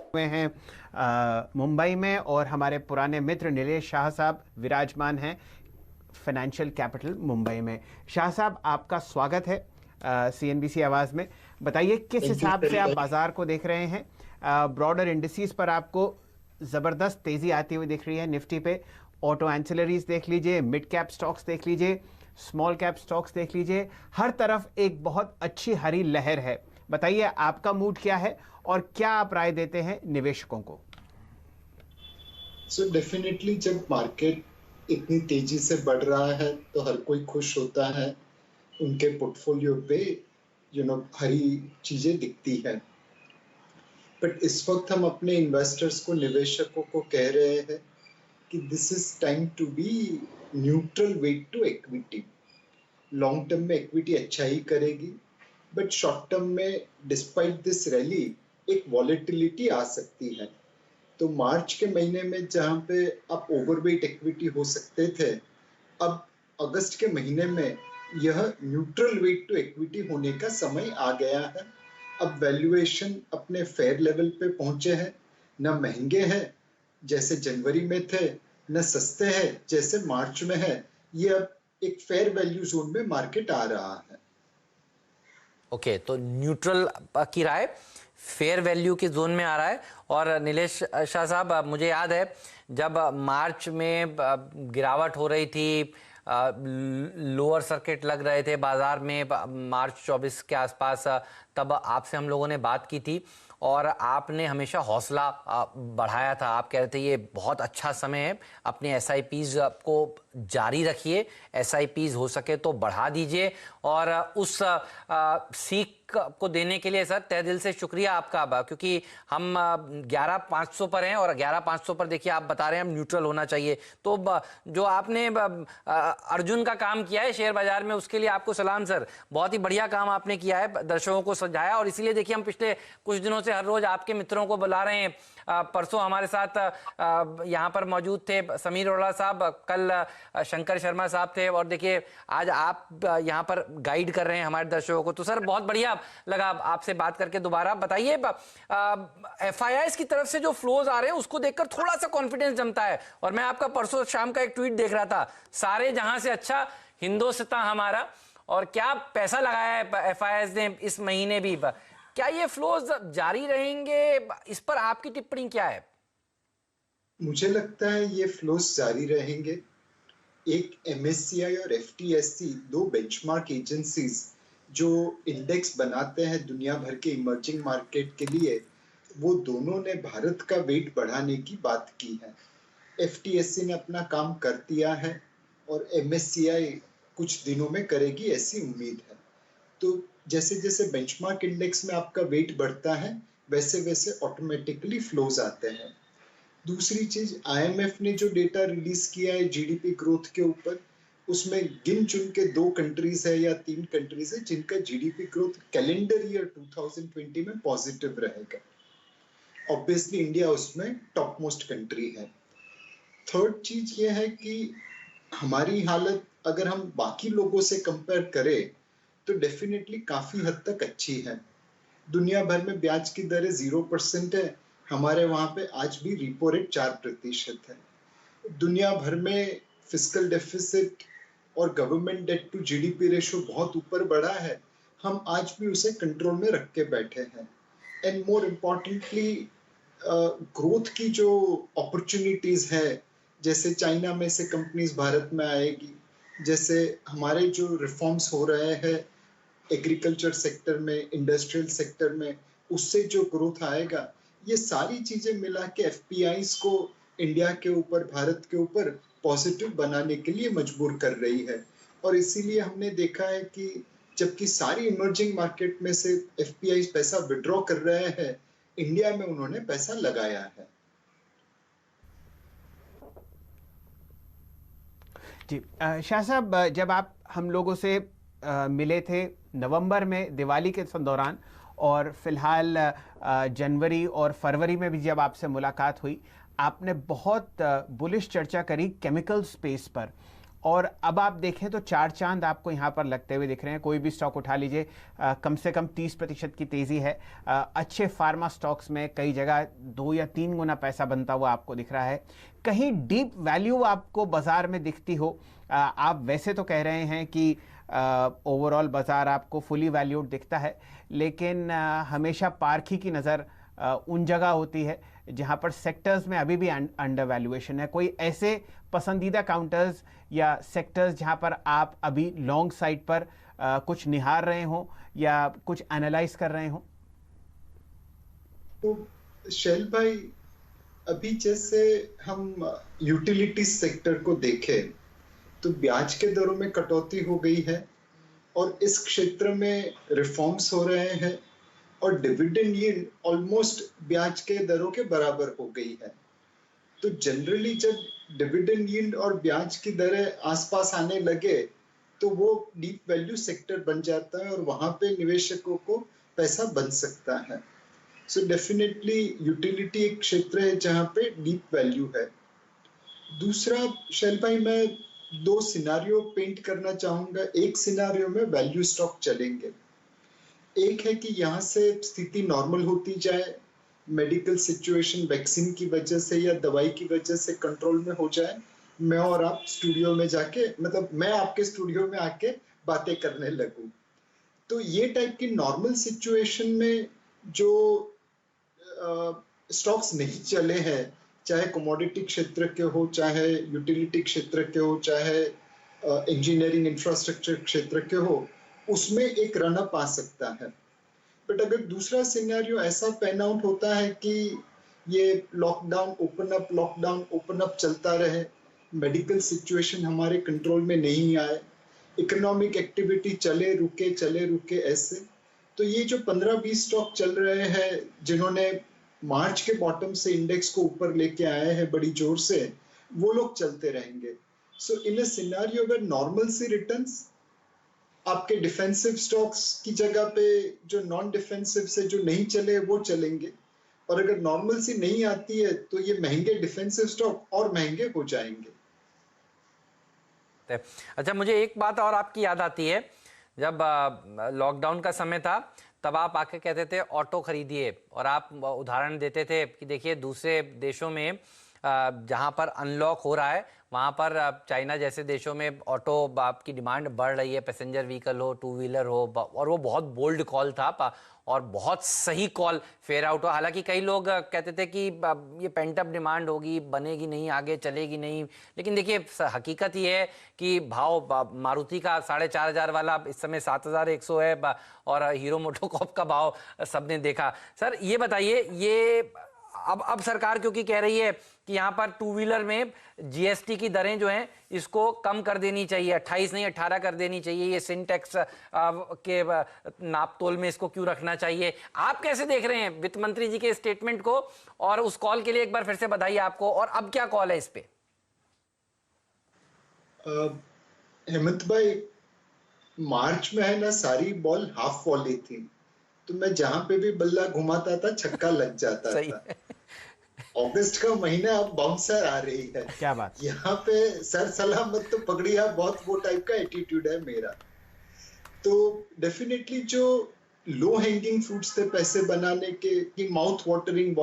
हुए हैं मुंबई में, और हमारे पुराने मित्र नीलेश शाह साहब विराजमान हैं फाइनेंशियल कैपिटल मुंबई में। शाह साहब, आपका स्वागत है CNBC आवाज़ में। बताइए किस थैंक यू हिसाब से वेरी आप मच। बाजार को देख रहे हैं? ब्रॉडर इंडिसेस पर आपको ज़बरदस्त तेज़ी आती हुई दिख रही है। निफ्टी पे ऑटो एंसिलरीज देख लीजिए, मिड कैप स्टॉक्स देख लीजिए, स्मॉल कैप स्टॉक्स देख लीजिए, हर तरफ एक बहुत अच्छी हरी लहर है। बताइए आपका मूड क्या है और क्या आप राय देते हैं निवेशकों को? सो डेफिनेटली जब मार्केट इतनी तेजी से बढ़ रहा है तो हर कोई खुश होता है, उनके पोर्टफोलियो पे हरी चीजें दिखती है। बट इस वक्त हम अपने इन्वेस्टर्स को, निवेशकों को कह रहे हैं कि this is time to be neutral weight to equity. Long term में इक्विटी अच्छा ही करेगी, बट शॉर्ट टर्म में डिस्पाइट दिस रैली एक वॉलेटिलिटी आ सकती है। तो मार्च के महीने में जहां पे आप ओवरवेट इक्विटी हो सकते थे, अब अगस्त के महीने में यह न्यूट्रल वेट टू इक्विटी होने का समय आ गया है। अब वैल्यूएशन अपने फेयर लेवल पे पहुंचे हैं, न महंगे हैं जैसे जनवरी में थे, न सस्ते हैं जैसे मार्च में है। ये अब एक फेयर वैल्यू जोन में मार्केट आ रहा है। ओके, तो न्यूट्रल की राय फेयर वैल्यू के जोन में आ रहा है। और नीलेश शाह साहब, मुझे याद है जब मार्च में गिरावट हो रही थी, लोअर सर्किट लग रहे थे बाजार में मार्च 24 के आसपास, तब आपसे हम लोगों ने बात की थी और आपने हमेशा हौसला बढ़ाया था। आप कह रहे थे ये बहुत अच्छा समय है, अपने SIPs को जारी रखिए, SIPs हो सके तो बढ़ा दीजिए। और उस सीख को देने के लिए सर तहे दिल से शुक्रिया आपका, क्योंकि हम 11,500 पर हैं और 11,500 पर देखिए आप बता रहे हैं हम न्यूट्रल होना चाहिए। तो जो आपने अर्जुन का काम किया है शेयर बाजार में, उसके लिए आपको सलाम सर। बहुत ही बढ़िया काम आपने किया है, दर्शकों को समझाया, और इसीलिए देखिए हम पिछले कुछ दिनों से हर रोज आपके मित्रों को बुला रहे हैं। परसों हमारे साथ यहाँ पर मौजूद थे समीर अरोड़ा साहब, कल शंकर शर्मा साहब थे, और देखिए आज आप यहाँ पर गाइड कर रहे हैं हमारे दर्शकों को। तो सर बहुत बढ़िया लगा आपसे बात करके। दोबारा बताइए, FIIs की तरफ से जो फ्लोज आ रहे हैं उसको देखकर थोड़ा सा कॉन्फिडेंस जमता है। और मैं आपका परसों शाम का एक ट्वीट देख रहा था, सारे जहां से अच्छा हिंदुस्तान हमारा, और क्या पैसा लगाया है FIIs ने इस महीने भी। क्या ये फ्लोज जारी रहेंगे? इस पर आपकी टिप्पणी क्या है? मुझे लगता है ये फ्लोज जारी रहेंगे। एक MSCI और FTSE, दो बेंचमार्क एजेंसीज जो इंडेक्स बनाते हैं दुनिया भर के इमर्जिंग मार्केट के लिए, वो दोनों ने भारत का वेट बढ़ाने की बात की है। FTSE ने अपना काम कर दिया है और MSCI कुछ दिनों में करेगी, ऐसी उम्मीद है। तो जैसे जैसे बेंचमार्क इंडेक्स में आपका वेट बढ़ता है, वैसे वैसे ऑटोमेटिकली फ्लोज आते हैं। दूसरी चीज, IMF ने जो डेटा रिलीज किया है GDP ग्रोथ के ऊपर, उसमें गिन चुन के 2 कंट्रीज है या 3 कंट्रीज है जिनका GDP ग्रोथ कैलेंडर ईयर 2020 में पॉजिटिव रहेगा। ऑब्वियसली इंडिया उसमें टॉप मोस्ट कंट्री है। थर्ड चीज ये है कि हमारी हालत अगर हम बाकी लोगों से कंपेयर करें तो डेफिनेटली काफी हद तक अच्छी है। दुनिया भर में ब्याज की दरें 0% है, हमारे वहां पे आज भी रिपो रेट 4% है। दुनिया भर में फिस्कल डेफिसिट और government debt to GDP ratio बहुत ऊपर बढ़ा है, हम आज भी उसे कंट्रोल में रख के बैठे हैं। एंड मोर इम्पोर्टेंटली, ग्रोथ की जो अपॉर्चुनिटीज है, जैसे चाइना में से कंपनीज भारत में आएगी, जैसे हमारे जो रिफॉर्म्स हो रहे हैं एग्रीकल्चर सेक्टर में, इंडस्ट्रियल सेक्टर में, उससे जो ग्रोथ आएगा, ये सारी चीजें मिला के FPIs को इंडिया के ऊपर, भारत के ऊपर पॉजिटिव बनाने के लिए मजबूर कर रही है। और इसीलिए हमने देखा है कि जबकि सारी इमर्जिंग मार्केट में से FPIs पैसा विड्रॉ कर रहे हैं, इंडिया में उन्होंने पैसा लगाया है। जी शाह साहब, जब आप हम लोगों से मिले थे नवंबर में दिवाली के दौरान, और फिलहाल जनवरी और फरवरी में भी जब आपसे मुलाकात हुई, आपने बहुत बुलिश चर्चा करी केमिकल स्पेस पर, और अब आप देखें तो चार चांद आपको यहाँ पर लगते हुए दिख रहे हैं। कोई भी स्टॉक उठा लीजिए, कम से कम 30% की तेजी है। अच्छे फार्मा स्टॉक्स में कई जगह 2 या 3 गुना पैसा बनता हुआ आपको दिख रहा है। कहीं डीप वैल्यू आपको बाजार में दिखती हो, आप वैसे तो कह रहे हैं कि ओवरऑल बाजार आपको फुली वैल्यूड दिखता है, लेकिन हमेशा पारखी की नज़र उन जगह होती है जहां पर सेक्टर्स में अभी भी अंडर वैल्यूएशन है। कोई ऐसे पसंदीदा काउंटर्स या सेक्टर्स जहां पर आप अभी लॉन्ग साइड पर कुछ निहार रहे हो या कुछ एनालाइज कर रहे हो? तो शैल भाई, अभी जैसे हम यूटिलिटी सेक्टर को देखें तो ब्याज के दरों में कटौती हो गई है और इस क्षेत्र में रिफॉर्म्स हो रहे हैं और डिविडेंड यील्ड ऑलमोस्ट ब्याज के दरों के बराबर हो गई है। तो जनरली जब डिविडेंड यील्ड और ब्याज की दरें आसपास आने लगे तो वो डीप वैल्यू सेक्टर बन जाता है और वहां पे निवेशकों को पैसा बन सकता है। सो डेफिनेटली यूटिलिटी एक क्षेत्र है जहां पे डीप वैल्यू है। दूसरा शैल भाई, मैं 2 सिनारियो पेंट करना चाहूंगा। एक सिनारियो में वैल्यू स्टॉक चलेंगे, एक है कि यहाँ से स्थिति नॉर्मल होती जाए, मेडिकल सिचुएशन वैक्सीन की वजह से या दवाई की वजह से कंट्रोल में हो जाए, मैं और आप स्टूडियो में जाके, मतलब मैं आपके स्टूडियो में आके बातें करने लगूं। तो ये टाइप की नॉर्मल सिचुएशन में जो स्टॉक्स नहीं चले हैं, चाहे कमोडिटी क्षेत्र के हो, चाहे यूटिलिटी क्षेत्र के हो, चाहे इंजीनियरिंग इंफ्रास्ट्रक्चर क्षेत्र के हो, उसमें एक रन अप आ सकता है। बट अगर दूसरा सिनेरियो ऐसा पैन आउट होता है कि ये लॉकडाउन ओपन अप चलता रहे, मेडिकल सिचुएशन हमारे कंट्रोल में नहीं आए, इकोनॉमिक एक्टिविटी चले रुके ऐसे, तो ये जो 15-20 स्टॉक चल रहे हैं जिन्होंने मार्च के बॉटम से इंडेक्स को ऊपर लेके आए हैं बड़ी जोर से, वो लोग चलते रहेंगे। So in a scenario where normalcy returns, आपके डिफेंसिव स्टॉक्स की जगह पे जो नॉन डिफेंसिव से जो नहीं चले वो चलेंगे, और अगर नॉर्मल सी नहीं आती है तो ये महंगे डिफेंसिव स्टॉक और महंगे हो जाएंगे। अच्छा, मुझे एक बात और आपकी याद आती है, जब लॉकडाउन का समय था तब आप आके कहते थे ऑटो खरीदिए, और आप उदाहरण देते थे कि देखिए दूसरे देशों में जहां पर अनलॉक हो रहा है वहां पर चाइना जैसे देशों में ऑटो की डिमांड बढ़ रही है, पैसेंजर व्हीकल हो, टू व्हीलर हो, और वो बहुत बोल्ड कॉल था और बहुत सही कॉल फेयर आउट हो। हालांकि कई लोग कहते थे कि ये पेंट अप डिमांड होगी, बनेगी नहीं, आगे चलेगी नहीं, लेकिन देखिए हकीकत ये है कि भाव मारुति का 4,500 वाला इस समय 7,100 है और हीरो मोटोकॉर्प का भाव सबने देखा। सर ये बताइए, ये अब सरकार क्योंकि कह रही है कि यहाँ पर टू व्हीलर में जीएसटी की दरें जो हैं इसको कम कर देनी चाहिए, 28 नहीं 18 कर देनी चाहिए, ये सिंटैक्स के नापतोल में इसको क्यों रखना चाहिए? आप कैसे देख रहे हैं वित्त मंत्री जी के स्टेटमेंट को, और उस कॉल के लिए एक बार फिर से बधाई आपको, और अब क्या कॉल है इस पे? हेमंत भाई, मार्च में है ना सारी बॉल हाफ वॉली थी, तो मैं जहां पे भी बल्ला घुमाता था छक्का लग जाता था। अगस्त का महीना अब बाउंसर आ रही है, क्या बात, यहाँ पे सर सलामत तो पकड़िया बहुत, वो टाइप का एटीट्यूड है मेरा। तो डेफिनेटली जो लो हैंगिंग फ्रूट्स थे पैसे बनाने के, कि माउथ वाटरिंग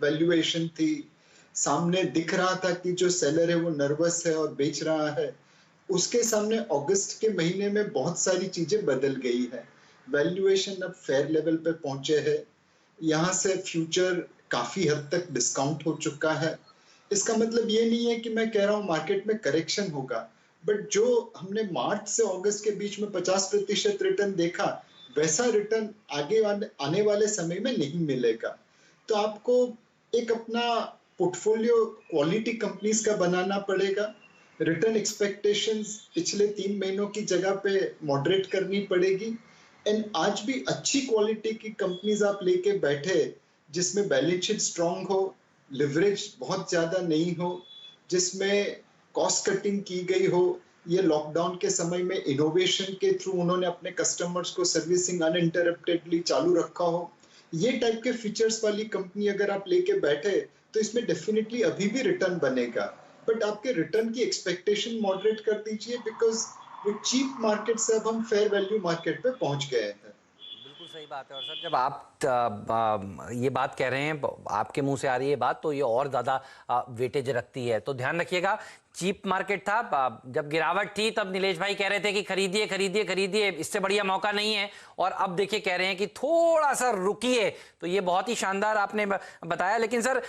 वैल्यूएशन थी, सामने दिख रहा था कि जो सेलर है वो नर्वस है और बेच रहा है, उसके सामने अगस्त के महीने में बहुत सारी चीजें बदल गई है। वैल्यूएशन अब फेयर लेवल पे पहुंचे हैं, यहाँ से फ्यूचर काफी हद तक डिस्काउंट हो चुका है। इसका मतलब ये नहीं है कि मैं कह रहा हूँ मार्केट में करेक्शन होगा, बट जो हमने मार्च से अगस्त के बीच में 50% रिटर्न देखा, वैसा रिटर्न आगे आने वाले समय में नहीं मिलेगा। तो आपको एक अपना पोर्टफोलियो क्वालिटी कंपनीज का बनाना पड़ेगा, रिटर्न एक्सपेक्टेशंस पिछले 3 महीनों की जगह पे मॉडरेट करनी पड़ेगी, एंड आज भी अच्छी क्वालिटी की कंपनीज आप लेके बैठे जिसमें बैलेंस शीट स्ट्रांग हो, लिवरेज बहुत ज्यादा नहीं हो, जिसमें कॉस्ट कटिंग की गई हो, ये लॉकडाउन के समय में इनोवेशन के थ्रू उन्होंने अपने कस्टमर्स को सर्विसिंग अनइंटरप्टेडली चालू रखा हो, ये टाइप के फीचर्स वाली कंपनी अगर आप लेके बैठे तो इसमें डेफिनेटली अभी भी रिटर्न बनेगा। बट आपके रिटर्न की एक्सपेक्टेशन मॉडरेट कर दीजिए, बिकॉज वो चीप मार्केट से अब हम फेयर वैल्यू मार्केट पे पहुंच गए हैं। बिल्कुल सही बात है। और सर जब आप ये बात कह रहे हैं, आपके मुंह से आ रही है बात, तो ये और ज़्यादा वेटेज रखती है। तो ध्यान रखिएगा, चीप मार्केट था, जब गिरावट थी तब नीलेश भाई कह रहे थे कि खरीदिए खरीदिए खरीदिए, इससे बढ़िया मौका नहीं है। और अब देखिए कह रहे हैं कि थोड़ा सा रुकिए। तो ये बहुत ही शानदार आपने बताया। लेकिन सर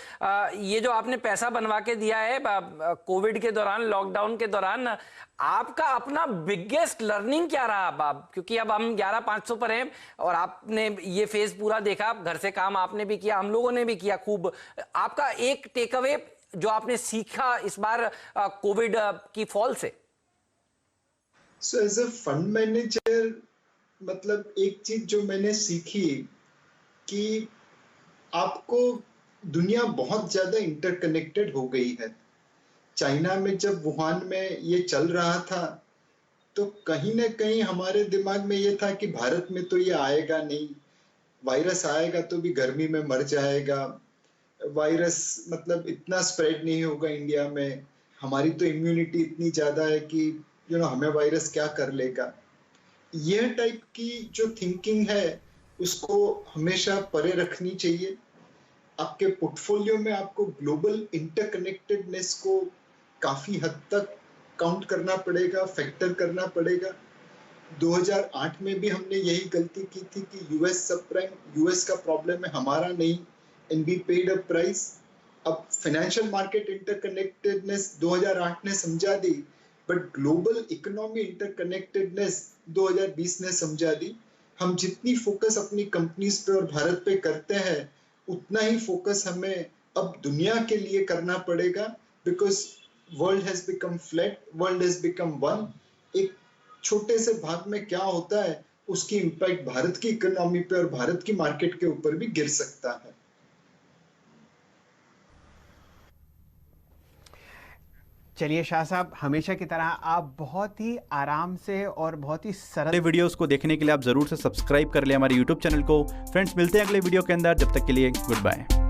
ये जो आपने पैसा बनवा के दिया है कोविड के दौरान, लॉकडाउन के दौरान, आपका अपना बिगेस्ट लर्निंग क्या रहा? क्योंकि अब हम 11,500 पर हैं और आपने ये फेज पूरा देखा, घर से काम आपने भी किया, हम लोगों ने भी किया खूब। आपका एक टेक अवे जो आपने सीखा इस बार कोविड की फॉल से? So as a fund manager, मतलब एक चीज जो मैंने सीखी कि आपको दुनिया बहुत ज्यादा इंटरकनेक्टेड हो गई है। चाइना में जब वुहान में ये चल रहा था तो कहीं ना कहीं हमारे दिमाग में ये था कि भारत में तो ये आएगा नहीं, वायरस आएगा तो भी गर्मी में मर जाएगा, वायरस मतलब इतना स्प्रेड नहीं होगा इंडिया में, हमारी तो इम्यूनिटी इतनी ज्यादा है कि हमें वायरस क्या कर लेगा। यह टाइप की जो थिंकिंग है उसको हमेशा परे रखनी चाहिए। आपके पोर्टफोलियो में आपको ग्लोबल इंटरकनेक्टेडनेस को काफी हद तक काउंट करना पड़ेगा, फैक्टर करना पड़ेगा। 2008 में भी हमने यही गलती की थी कि यूएस सब प्राइम, यूएस का प्रॉब्लम है, हमारा नहीं, and we paid a price. अब फाइनेंशियल मार्केट इंटरकनेक्टेडनेस 2008 ने समझा दी, बट ग्लोबल इकोनॉमी इंटरकनेक्टेडनेस 2020 ने समझा दी। हम जितनी फोकस अपनी कंपनीज पे और भारत पे करते हैं, उतना ही फोकस हमें अब दुनिया के लिए करना पड़ेगा, because world has become flat, world has become one. एक छोटे से भाग में क्या होता है उसकी इंपैक्ट भारत की इकोनॉमी पे और भारत की मार्केट के ऊपर भी गिर सकता है। चलिए शाह साहब, हमेशा की तरह आप बहुत ही आराम से और बहुत ही सरल वीडियोस को देखने के लिए आप जरूर से सब्सक्राइब कर लें हमारे YouTube चैनल को। फ्रेंड्स, मिलते हैं अगले वीडियो के अंदर, जब तक के लिए गुड बाय।